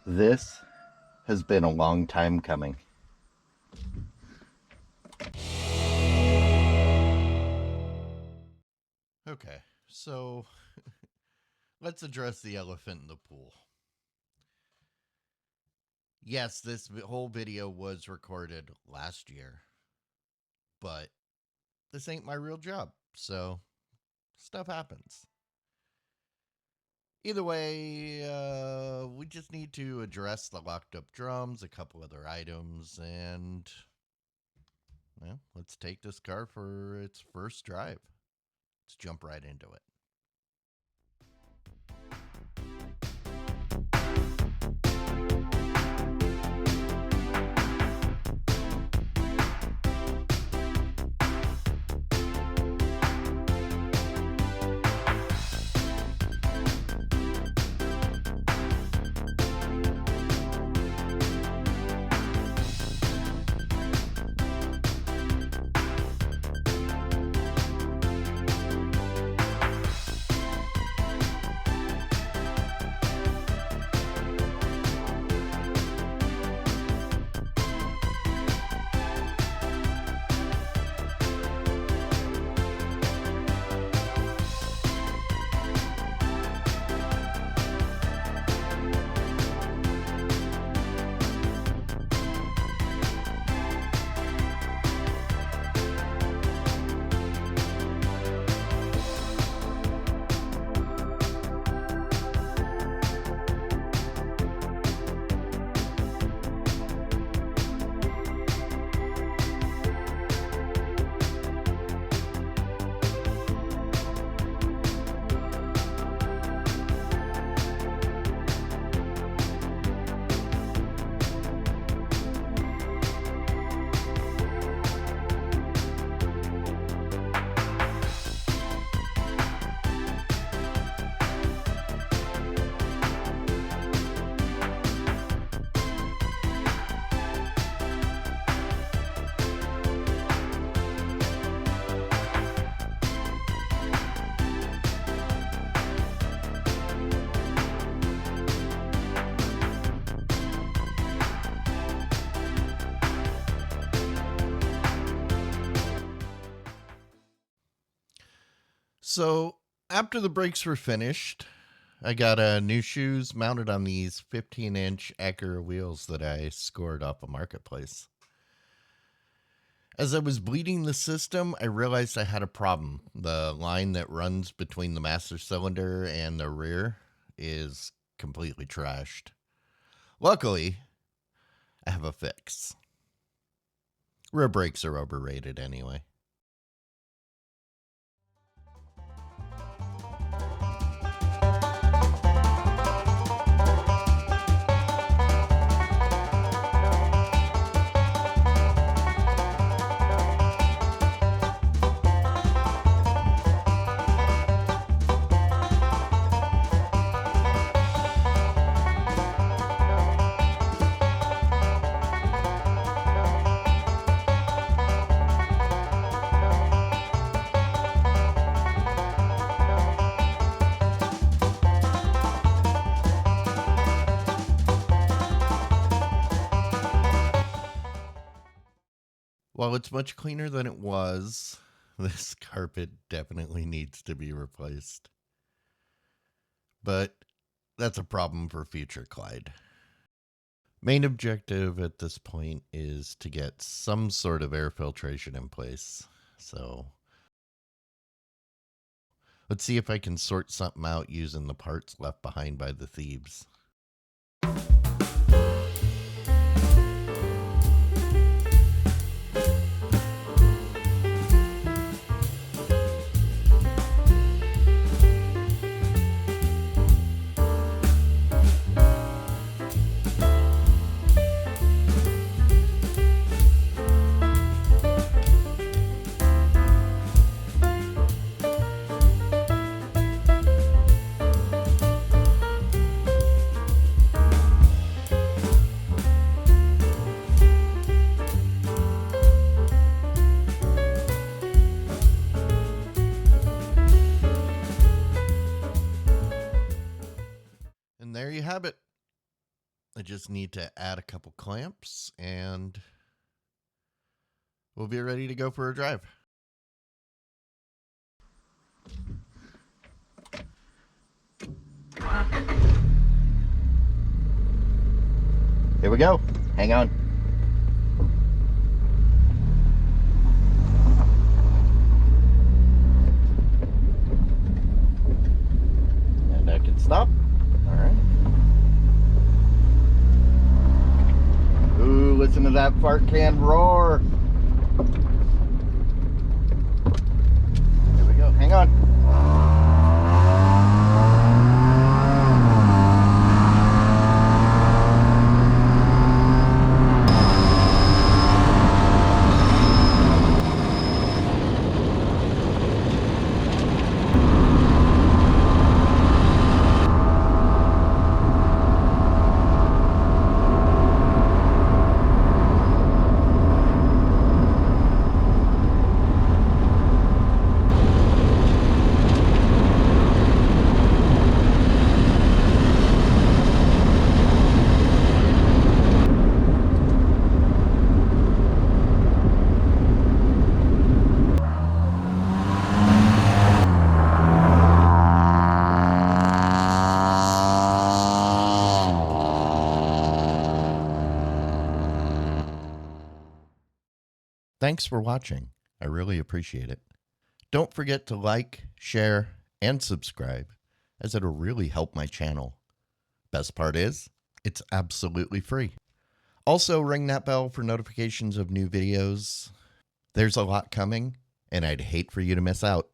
This has been a long time coming. Okay, so let's address the elephant in the pool. Yes, this whole video was recorded last year, but this ain't my real job, so stuff happens. Either way, we just need to address the locked up drums, a couple other items, and well, let's take this car for its first drive. Let's jump right into it. So, after the brakes were finished, I got new shoes mounted on these 15-inch Acura wheels that I scored off a marketplace. As I was bleeding the system, I realized I had a problem. The line that runs between the master cylinder and the rear is completely trashed. Luckily, I have a fix. Rear brakes are overrated anyway. While it's much cleaner than it was, this carpet definitely needs to be replaced. But that's a problem for future Clyde. Main objective at this point is to get some sort of air filtration in place. So let's see if I can sort something out using the parts left behind by the thieves. I just need to add a couple clamps and we'll be ready to go for a drive. Here we go. Hang on. And I can stop. All right. Ooh, listen to that fart can roar. Here we go. Hang on. Thanks for watching. I really appreciate it. Don't forget to like, share, and subscribe, as it'll really help my channel. Best part is, it's absolutely free. Also, ring that bell for notifications of new videos. There's a lot coming, and I'd hate for you to miss out.